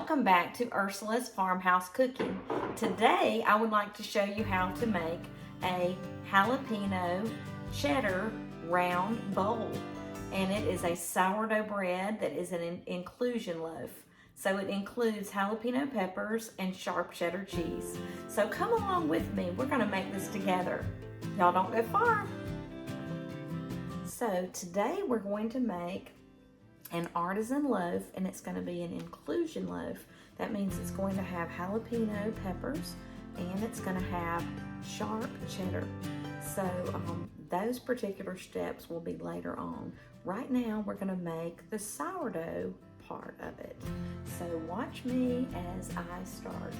welcome back to Ursula's Farmhouse Cooking. Today I would like to show you how to make a jalapeno cheddar round bowl. And it is a sourdough bread that is an inclusion loaf. So it includes jalapeno peppers and sharp cheddar cheese. So come along with me, we're gonna make this together. Y'all don't go far. So today we're going to make an artisan loaf, and it's going to be an inclusion loaf. That means it's going to have jalapeno peppers and it's going to have sharp cheddar. So those particular steps will be later on. Right now we're going to make the sourdough part of it. So watch me as I start.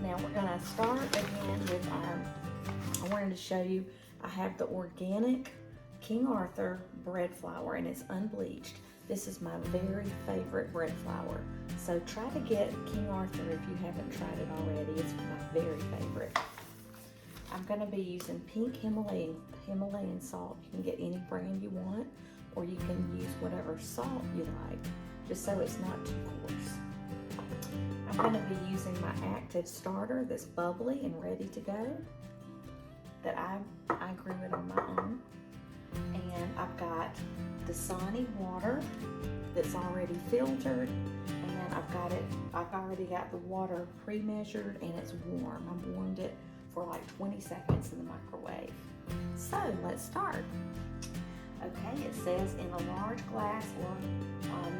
Now we're going to start again with I wanted to show you, I have the organic King Arthur bread flour, and it's unbleached. This is my very favorite bread flour. So try to get King Arthur if you haven't tried it already. It's my very favorite. I'm gonna be using pink Himalayan salt. You can get any brand you want, or you can use whatever salt you like, just so it's not too coarse. I'm gonna be using my active starter that's bubbly and ready to go, that I grew it on my own. And I've got Dasani water that's already filtered, and I've already got the water pre-measured, and it's warm. I've warmed it for like 20 seconds in the microwave. So let's start. Okay, it says in a large glass or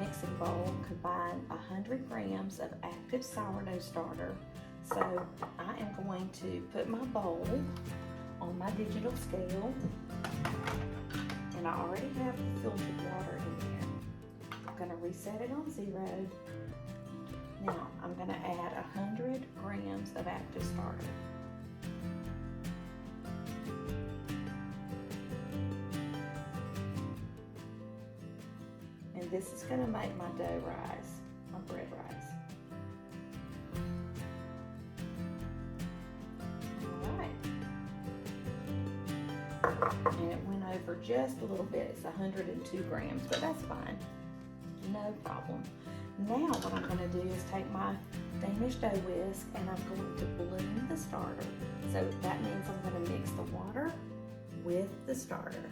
mixing bowl, combine 100 grams of active sourdough starter. So I am going to put my bowl on my digital scale. And I already have the filtered water in there. I'm going to reset it on 0. Now I'm going to add 100 grams of active starter. And this is going to make my dough rise, my bread rise. And it went over just a little bit. It's 102 grams, but that's fine. No problem. Now what I'm going to do is take my Danish dough whisk, and I'm going to bloom the starter. So that means I'm going to mix the water with the starter.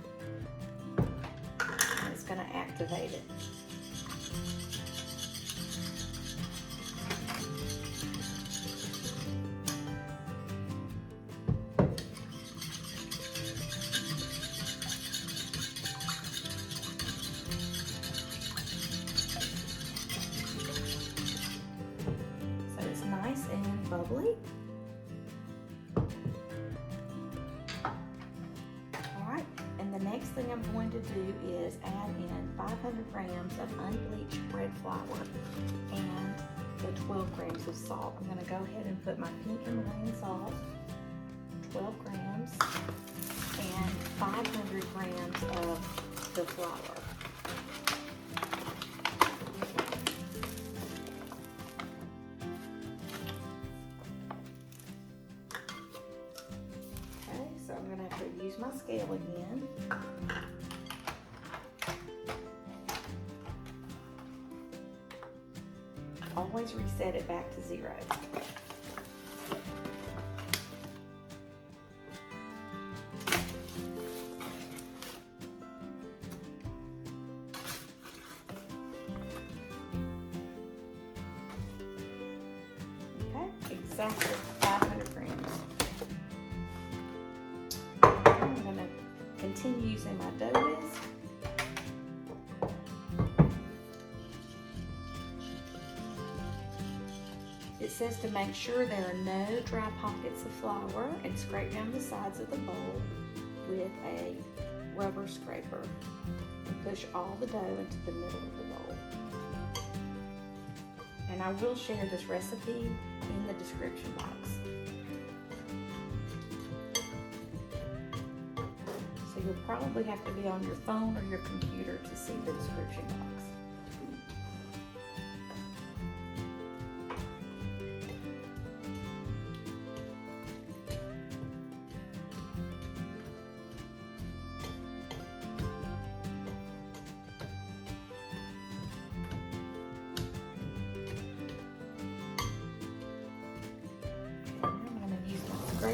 And it's going to activate it. Nice and bubbly. Alright, and the next thing I'm going to do is add in 500 grams of unbleached bread flour and the 12 grams of salt. I'm going to go ahead and put my pink Himalayan salt, 12 grams, and 500 grams of the flour. So I'm going to have to use my scale again. Always reset it back to 0. Okay, exactly 500 grams. I'm going to continue using my dough whisk. It says to make sure there are no dry pockets of flour, and scrape down the sides of the bowl with a rubber scraper and push all the dough into the middle of the bowl. And I will share this recipe in the description box. So you'll probably have to be on your phone or your computer to see the description box.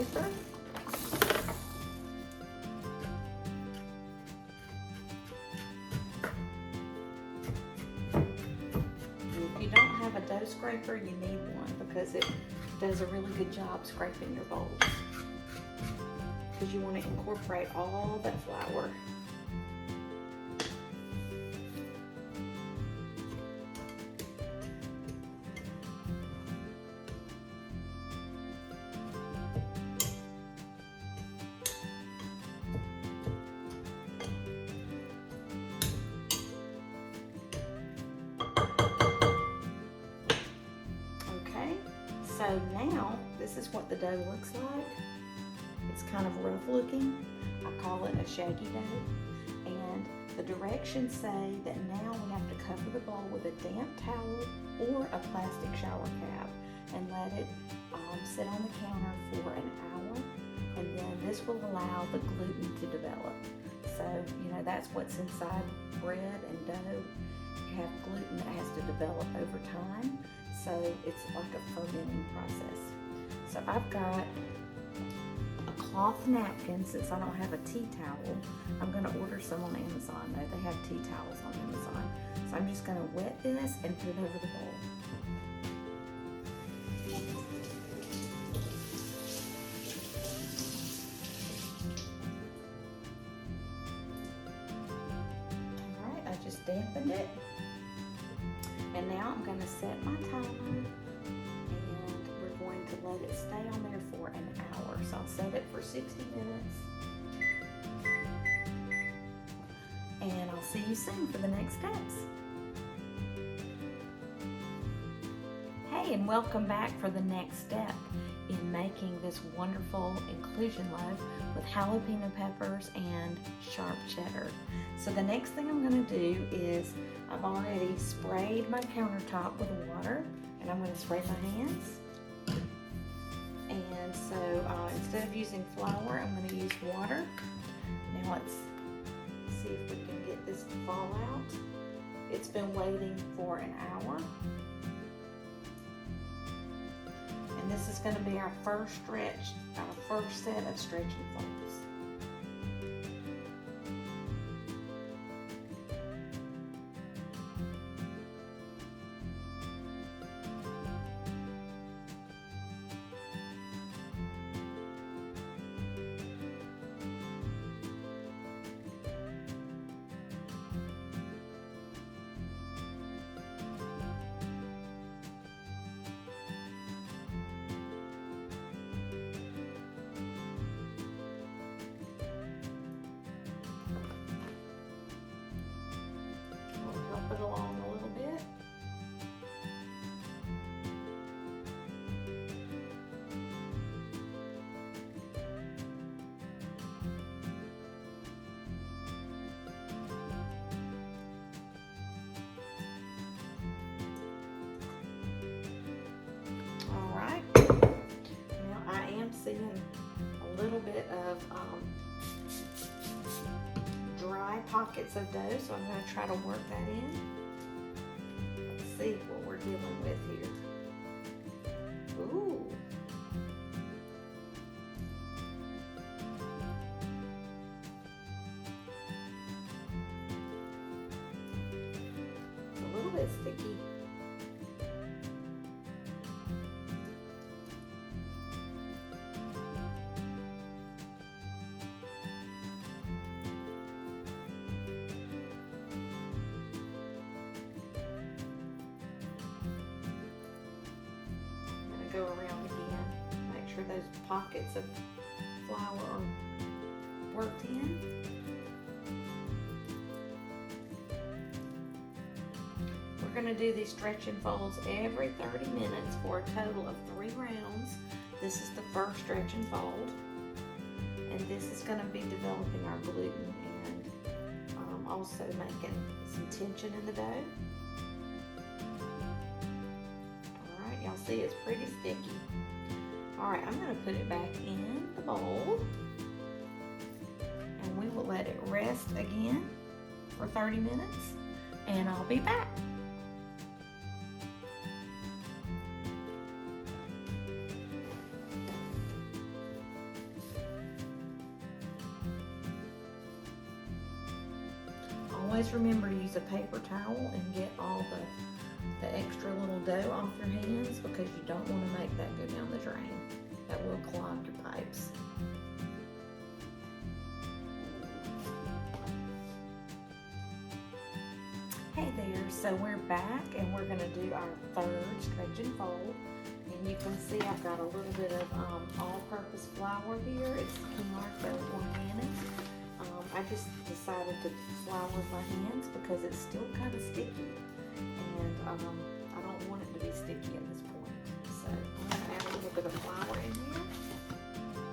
scraper. If you don't have a dough scraper, you need one because it does a really good job scraping your bowls. Because you want to incorporate all that flour. So now, this is what the dough looks like. It's kind of rough looking. I call it a shaggy dough. And the directions say that now we have to cover the bowl with a damp towel or a plastic shower cap and let it sit on the counter for an hour. And then this will allow the gluten to develop. So, you know, that's what's inside bread and dough. You have gluten that has to develop over time. So it's like a fermenting process. So I've got a cloth napkin. Since I don't have a tea towel, I'm gonna order some on Amazon though. They have tea towels on Amazon. So I'm just gonna wet this and put it over the bowl. All right, I just dampened it. And now I'm going to set my timer and we're going to let it stay on there for an hour. So I'll set it for 60 minutes. And I'll see you soon for the next steps. Hey, and welcome back for the next step in making this wonderful inclusion loaf with jalapeno peppers and sharp cheddar. So the next thing I'm going to do is I've already sprayed my countertop with water, and I'm going to spray my hands. And so instead of using flour, I'm going to use water. Now let's see if we can get this to fall out. It's been waiting for an hour. And this is going to be our first stretch, our first set of stretching folds. It along a little bit. All right. Now I am seeing a little bit of dry pockets of dough, so I'm going to try to work that in. Let's see what we're dealing with here. Ooh. It's a little bit sticky. Go around again, make sure those pockets of flour are worked in. We're going to do these stretch and folds every 30 minutes for a total of 3 rounds. This is the first stretch and fold, and this is going to be developing our gluten and also making some tension in the dough. Y'all see it's pretty sticky. All right, I'm going to put it back in the bowl and we will let it rest again for 30 minutes and I'll be back. always remember to use a paper towel and get all the extra little dough off your hands, because you don't want to make that go down the drain. That will clog your pipes. Hey there, so we're back and we're going to do our third stretch and fold. And you can see I've got a little bit of all-purpose flour here. It's King organic. I just decided to flour with my hands because it's still kind of sticky. And I don't want it to be sticky at this point. So I'm going to add a little bit of flour in here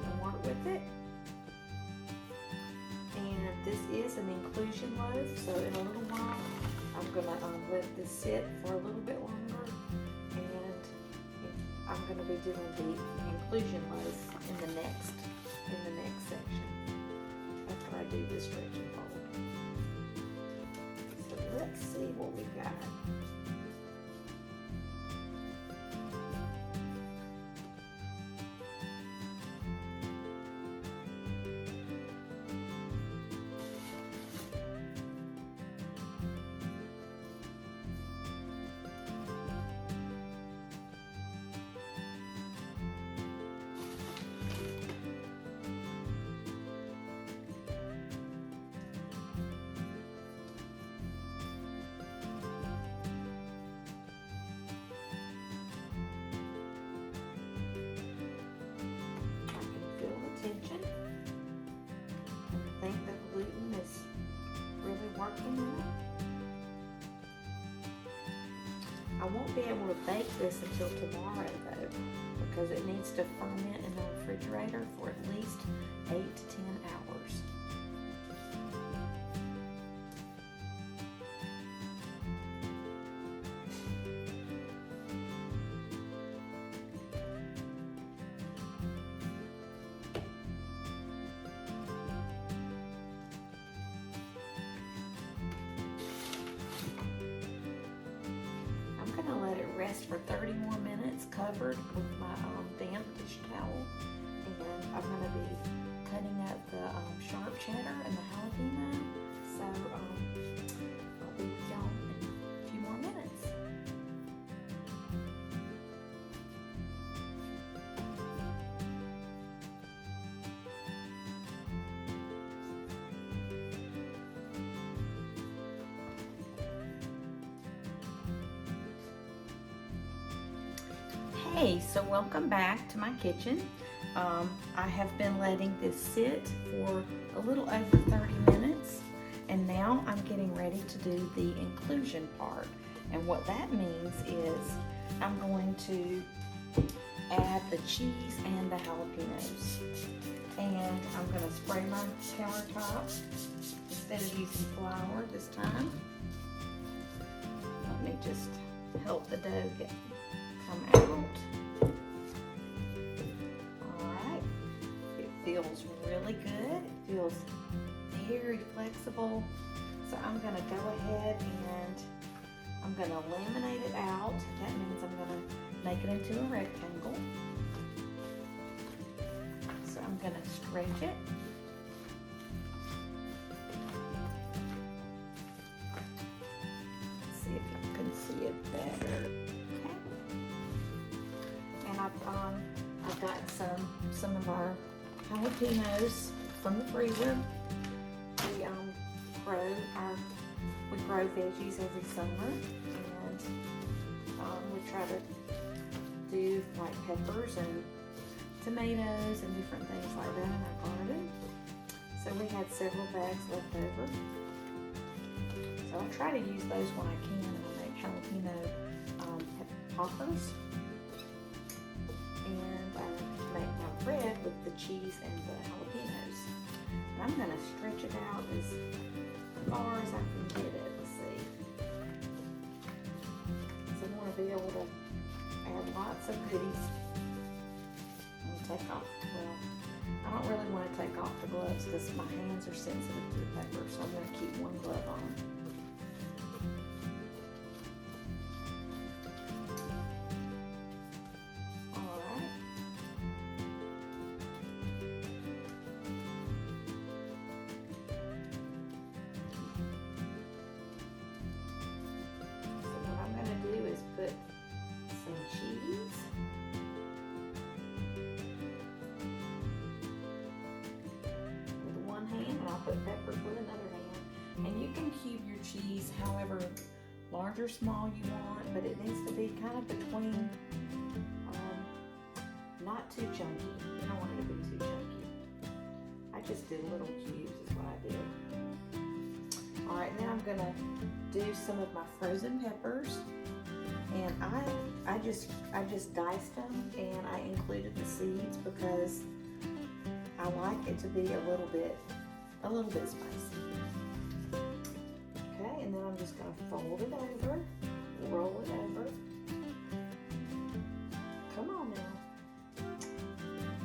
and work with it. And this is an inclusion loaf, so in a little while I'm going to let this sit for a little bit longer, and I'm going to be doing the inclusion loaf in the next section after I do the stretch and fold. So let's see what we got. I think the gluten is really working in it. I won't be able to bake this until tomorrow though, because it needs to ferment in the refrigerator for at least 8 to 10 hours. I'm going to let it rest for 30 more minutes covered with my damp dish towel, and I'm going to be cutting up the sharp cheddar and the jalapeno, so I'll be with y'all in a few more minutes. Hey, so welcome back to my kitchen. I have been letting this sit for a little over 30 minutes, and now I'm getting ready to do the inclusion part. And what that means is I'm going to add the cheese and the jalapenos. And I'm going to spray my countertop instead of using flour this time. Let me just help the dough come out. Alright, it feels really good. It feels very flexible. So I'm going to go ahead and I'm going to laminate it out. That means I'm going to make it into a rectangle. So I'm going to stretch it. Let's see if you can see it better. I've got some of our jalapenos from the freezer. We grow veggies every summer, and we try to do like peppers and tomatoes and different things like that in our garden. So we had several bags left over. So I try to use those when I can, and I make jalapeno poppers. And I make my bread with the cheese and the jalapenos. And I'm going to stretch it out as far as I can get it. Let's see. So I want to be able to add lots of goodies. And take off, well, I don't really want to take off the gloves because my hands are sensitive to the pepper, so I'm going to keep one glove on. cube your cheese however large or small you want, but it needs to be kind of between, not too chunky. You don't want it to be too chunky. I just did little cubes is what I did. All right, now I'm gonna do some of my frozen peppers, and I just diced them and I included the seeds because I like it to be a little bit spicy. Okay, and then I'm just gonna fold it over, roll it over. Come on now,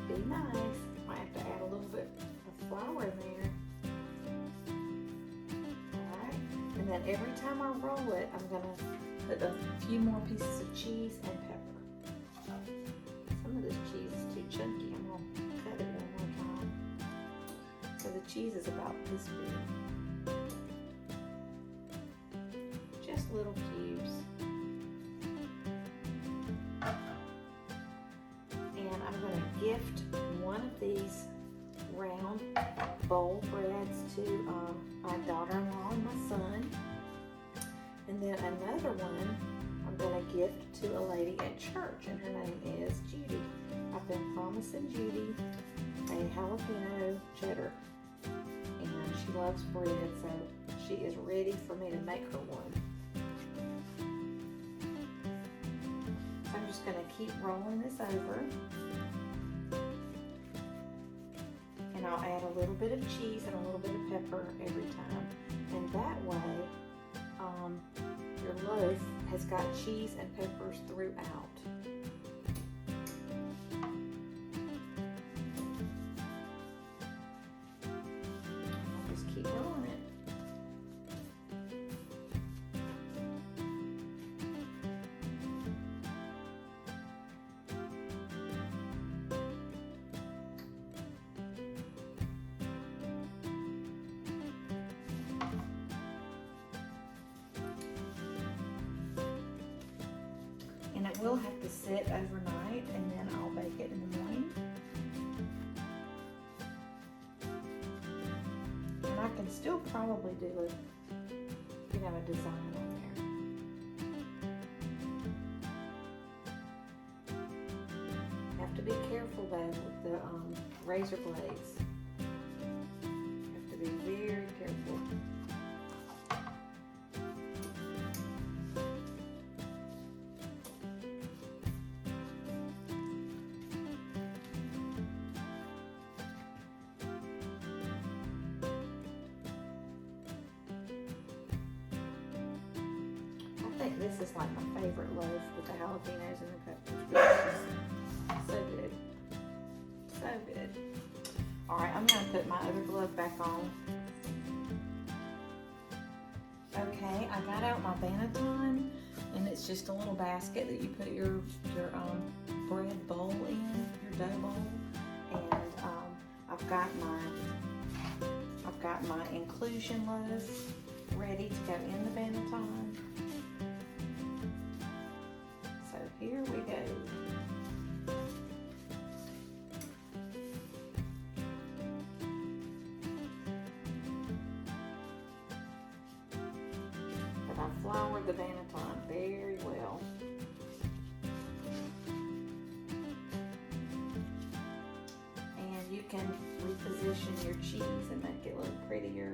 be nice. Might have to add a little bit of flour in there. And then every time I roll it, I'm gonna put a few more pieces of cheese and pepper. Some of this cheese is too chunky. I'm gonna cut it one more time. So the cheese is about this big. Just little cubes. And I'm gonna gift one of these round bowl breads to my daughter-in-law and my son, and then another one I'm going to gift to a lady at church, and her name is Judy. I've been promising Judy a jalapeno cheddar, and she loves bread, so she is ready for me to make her one. So I'm just going to keep rolling this over. And I'll add a little bit of cheese and a little bit of pepper every time. And that way, your loaf has got cheese and peppers throughout. I'll just keep rolling it. And it will have to sit overnight, and then I'll bake it in the morning. And I can still probably do a design on there. Have to be careful though with the razor blades. Have to be very careful. I think this is like my favorite loaf with the jalapenos and the peppers. So good. So good. Alright, I'm going to put my other glove back on. Okay, I got out my banneton, and it's just a little basket that you put your bread bowl in, your dough bowl. And I've got my inclusion loaf ready to go in the banneton. So here we go. But I floured the banneton very well. And you can reposition your cheese and make it look prettier.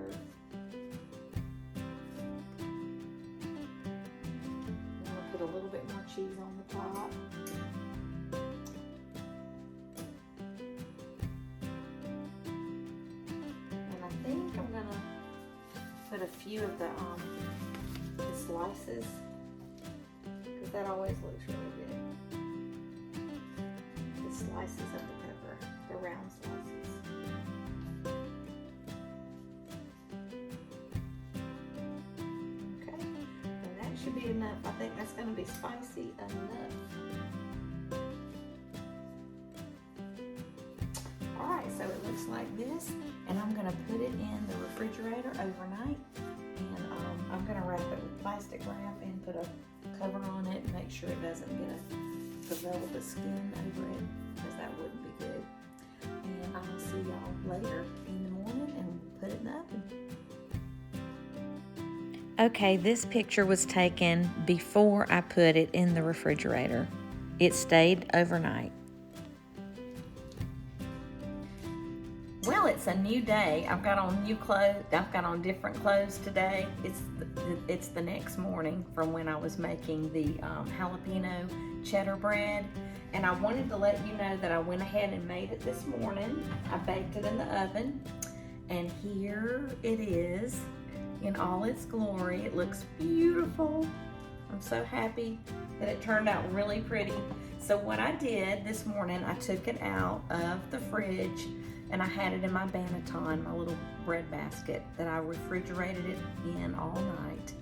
Put a little bit more cheese on the top. And I think I'm gonna put a few of the slices, because that always looks really good. The slices of the pepper, the round slices. Should be enough. I think that's going to be spicy enough. Alright, so it looks like this, and I'm going to put it in the refrigerator overnight, and I'm going to wrap it with plastic wrap and put a cover on it and make sure it doesn't get a develop a skin over it, because that wouldn't be good. And I'll see y'all later in the morning, and we'll put it in the oven. Okay, this picture was taken before I put it in the refrigerator. It stayed overnight. Well, it's a new day. I've got on new clothes. I've got on different clothes today. It's the next morning from when I was making the jalapeno cheddar bread. And I wanted to let you know that I went ahead and made it this morning. I baked it in the oven. And here it is in all its glory. It looks beautiful. I'm so happy that it turned out really pretty. So what I did this morning, I took it out of the fridge and I had it in my banneton, my little bread basket that I refrigerated it in all night.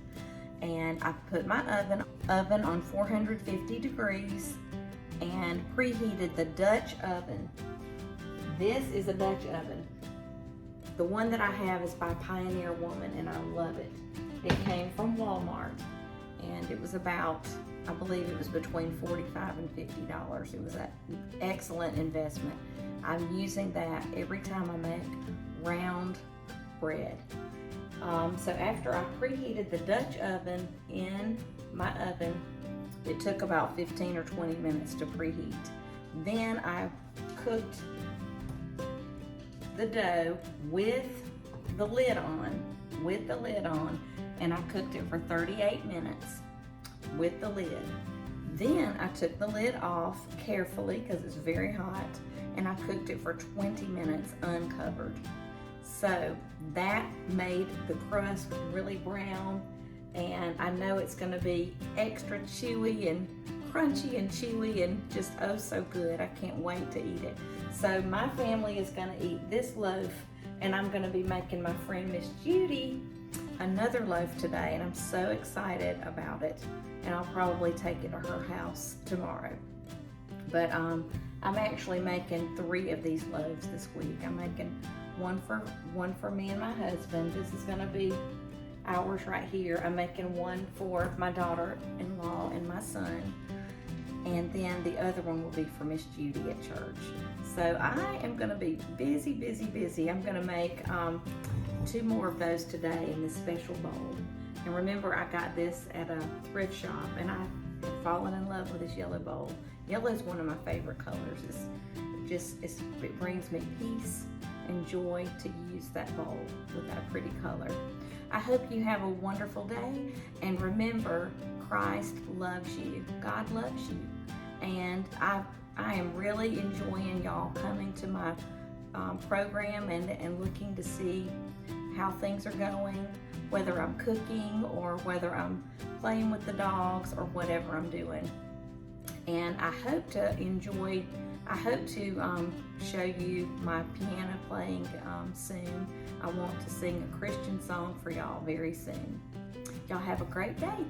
And I put my oven on 450 degrees and preheated the Dutch oven. This is a Dutch oven. The one that I have is by Pioneer Woman and I love it. It came from Walmart and it was about, I believe it was between $45 and $50. It was an excellent investment. I'm using that every time I make round bread. So after I preheated the Dutch oven in my oven, it took about 15 or 20 minutes to preheat. Then I cooked the dough with the lid on, and I cooked it for 38 minutes with the lid. Then I took the lid off carefully because it's very hot, and I cooked it for 20 minutes uncovered. So that made the crust really brown, and I know it's gonna be extra chewy and crunchy and chewy and just oh so good. I can't wait to eat it. So my family is gonna eat this loaf, and I'm gonna be making my friend Miss Judy another loaf today, and I'm so excited about it. And I'll probably take it to her house tomorrow. But I'm actually making 3 of these loaves this week. I'm making one for me and my husband. This is gonna be ours right here. I'm making one for my daughter-in-law and my son. And then the other one will be for Miss Judy at church. So I am gonna be busy, busy, busy. I'm gonna make 2 more of those today in this special bowl. And remember, I got this at a thrift shop, and I have fallen in love with this yellow bowl. Yellow is one of my favorite colors. It brings me peace and joy to use that bowl with that pretty color. I hope you have a wonderful day, and remember, Christ loves you. God loves you. And I am really enjoying y'all coming to my program and looking to see how things are going, whether I'm cooking or whether I'm playing with the dogs or whatever I'm doing. And I hope to show you my piano playing soon. I want to sing a Christian song for y'all very soon. Y'all have a great day.